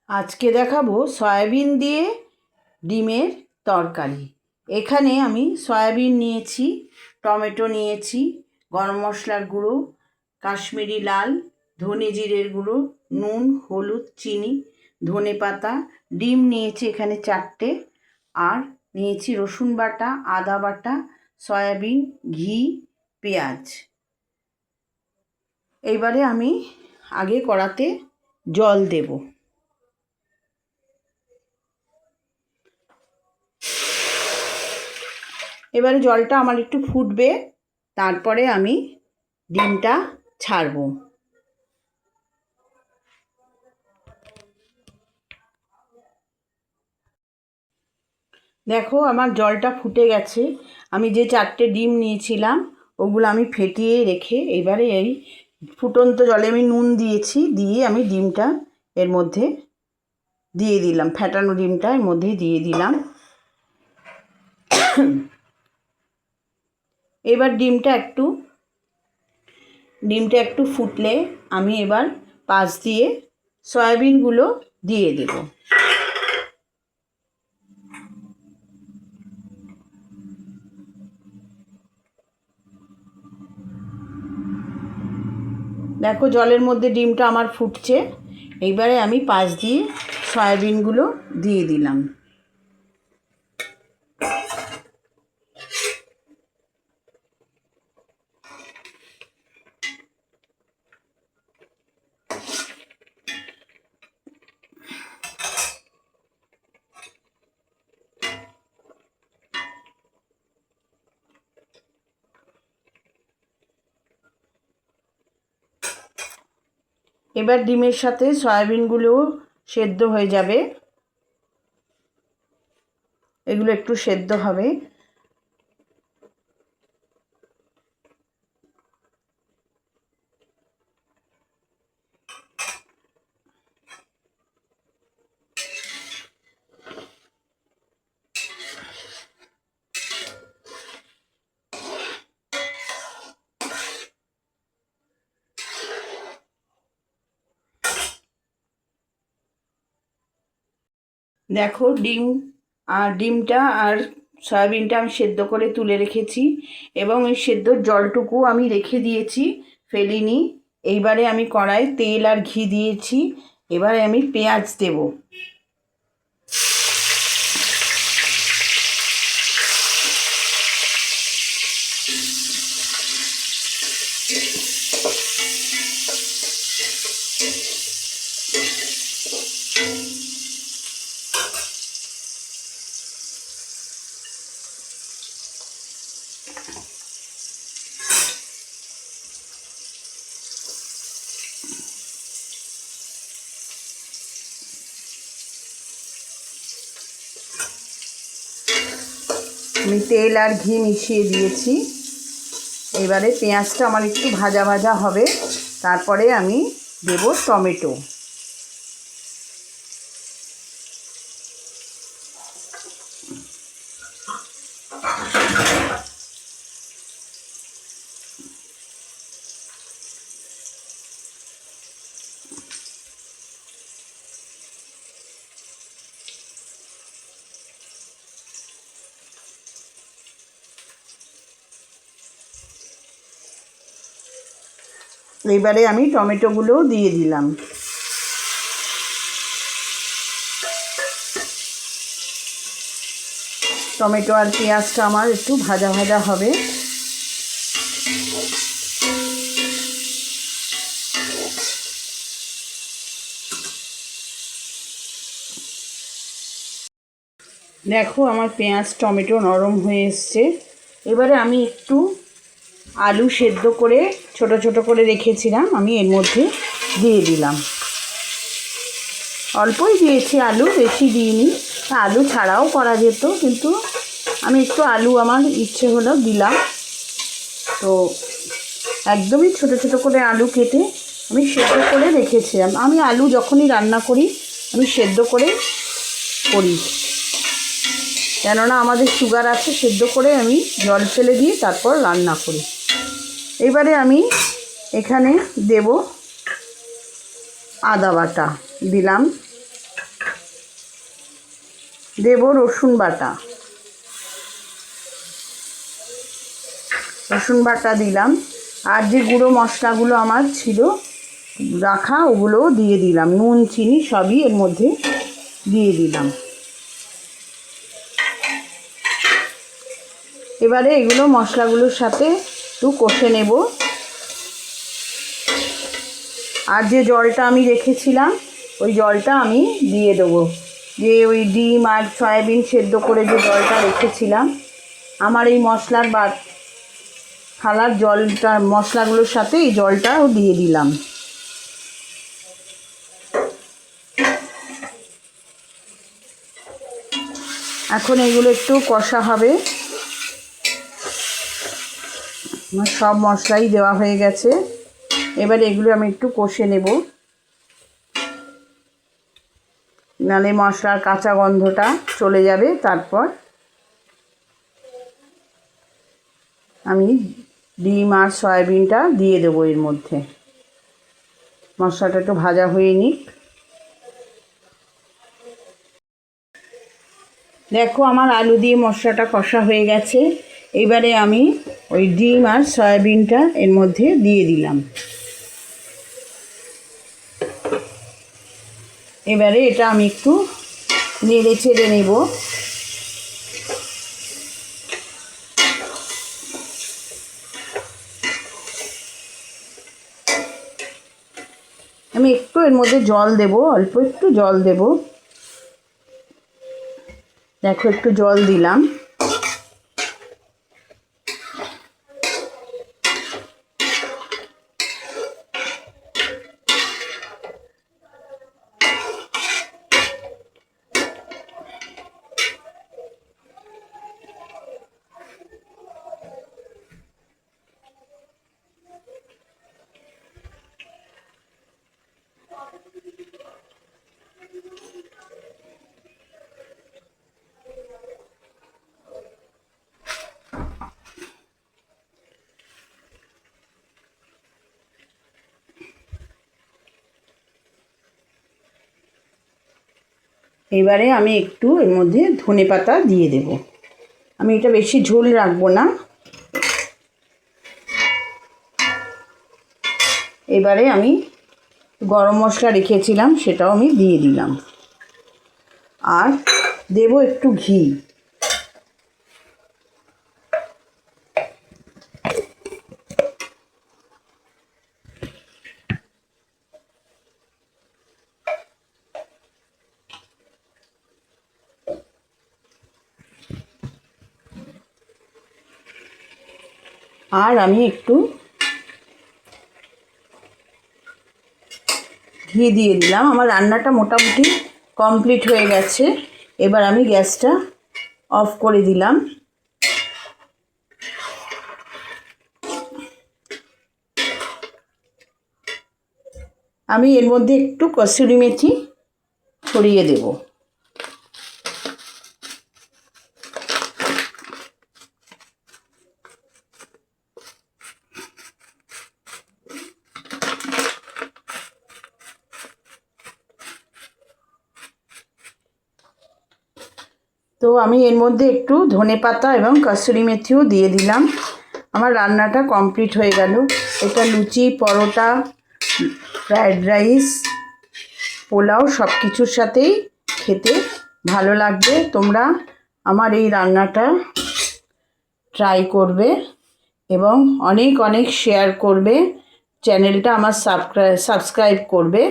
আজকে দেখাবো সয়াবিন দিয়ে ডিমের তরকারি। এখানে আমি সয়াবিন নিয়েছি, টমেটো নিয়েছি, গরম মশলার গুঁড়ো, কাশ্মীরি লাল, ধনে জিরের গুঁড়ো, নুন, হলুদ, চিনি, ধনে পাতা, ডিম নিয়েছি এখানে 4টে, আর নিয়েছি রসুন বাটা, আদা বাটা, সয়াবিন, ঘি, পেঁয়াজ। এইবারে আমি আগে কড়াতে জল দেব। এবারে জলটা আমার একটু ফুটবে, তারপরে আমি ডিমটা ছাড়ব। দেখো আমার জলটা ফুটে গেছে। আমি যে 4টে ডিম নিয়েছিলাম ওগুলো আমি ফেটিয়ে রেখে এবারে এই ফুটন্ত জলে আমি নুন দিয়েছি, দিয়ে আমি ডিমটা এর মধ্যে দিয়ে দিলাম, ফেটানো ডিমটা এর মধ্যে দিয়ে দিলাম। এবার ডিমটা একটু ফুটলে আমি এবার পাশ দিয়ে সয়াবিনগুলো দিয়ে দেব। দেখো জলের মধ্যে ডিমটা আমার ফুটছে। এইবারে আমি পাশ দিয়ে সয়াবিনগুলো দিয়ে দিলাম। এবার ডিমের সাথে সয়াবিনগুলোও সেদ্ধ হয়ে যাবে, এগুলো একটু সেদ্ধ হবে। দেখো ডিমটা আর সয়াবিনটা আমি সেদ্ধ করে তুলে রেখেছি এবং এই সেদ্ধর জলটুকু আমি রেখে দিয়েছি, ফেলিনি। এইবারে আমি কড়াই তেল আর ঘি দিয়েছি, এবারে আমি পেঁয়াজ দেব। আমি তেল আর ঘি মিশিয়ে দিয়েছি। এবারে পেঁয়াজটা আমার একটু ভাজা ভাজা হবে, তারপরে আমি দেব টমেটো। এবারে আমি টমেটোগুলোও দিয়ে দিলাম। টমেটো আর পেঁয়াজটা আমার একটু ভাজা ভাজা হবে। দেখো আমার পেঁয়াজ টমেটো নরম হয়ে এসছে। এবারে আমি একটু আলু সেদ্ধ করে ছোট ছোট করে রেখেছিলাম, আমি এর মধ্যে দিয়ে দিলাম। অল্পই দিয়েছি আলু, বেশি দিইনি। আলু ছাড়াও করা যেত, কিন্তু আমি একটু আলু আমার ইচ্ছে হলো দিলাম। তো একদমই ছোট ছোট করে আলু কেটে আমি সেদ্ধ করে রেখেছিলাম। আমি আলু যখনই রান্না করি আমি সেদ্ধ করে করি, কেননা আমাদের সুগার আছে। সেদ্ধ করে আমি জল ফেলে দিয়ে তারপর রান্না করি। এবারে আমি এখানে দেব আদা বাটা, দিলাম দেব রসুন বাটা। রসুন বাটা দিলাম, আর যে গুঁড়ো মশলাগুলো আমার ছিল রাখা ওগুলোও দিয়ে দিলাম, নুন চিনি সবই এর মধ্যে দিয়ে দিলাম। এবারে এগুলো মশলাগুলোর সাথে একটু কষে নেব। আর যে জলটা আমি রেখেছিলাম ওই জলটা আমি দিয়ে দেবো, যে ওই ডিম আর সয়াবিন সেদ্ধ করে যে জলটা রেখেছিলাম, আমার এই মশলার থালার জলটা মশলাগুলোর সাথে এই জলটাও দিয়ে দিলাম। এখন এগুলো একটু কষা হবে। আমার সব মশলাই দেওয়া হয়ে গেছে, এবার এগুলো আমি একটু কষে নেব, নাহলে মশলার কাঁচা গন্ধটা চলে যাবে। তারপর আমি ডিম আর সয়াবিনটা দিয়ে দেবো এর মধ্যে। মশলাটা একটু ভাজা হয়ে নিক। দেখো আমার আলু দিয়ে মশলাটা কষা হয়ে গেছে। এবারে আমি ওই ডিম আর সয়াবিনটা এর মধ্যে দিয়ে দিলাম। এবারে এটা আমি একটু নেড়ে চেড়ে নেব। আমি একটু এর মধ্যে জল দেব, অল্প একটু জল দেব। দেখো একটু জল দিলাম। এবারে আমি একটু এর মধ্যে ধনেপাতা দিয়ে দেব। আমি এটা বেশি ঝোল রাখবো না। এবারে আমি গরম মশলা রেখেছিলাম সেটাও আমি দিয়ে দিলাম, আর দেব একটু ঘি। আর আমি একটু ঘি দিয়ে দিলাম। আমার রান্নাটা মোটামুটি কমপ্লিট হয়ে গেছে। এবার আমি গ্যাসটা অফ করে দিলাম। আমি এর মধ্যে একটু কসুরি মেথি ছড়িয়ে দেব। তো আমি এর মধ্যে একটু ধনেপাতা এবং কসুরি মেথিও দিয়ে দিলাম। আমার রান্নাটা কমপ্লিট হয়ে গেল। এটা লুচি, পরোটা, ফ্রায়েড রাইস, পোলাও সব কিছুর সাথেই খেতে ভালো লাগবে। তোমরা আমার এই রান্নাটা ট্রাই করবে এবং অনেক অনেক শেয়ার করবে। চ্যানেলটা আমার সাবস্ক্রাইব করবে।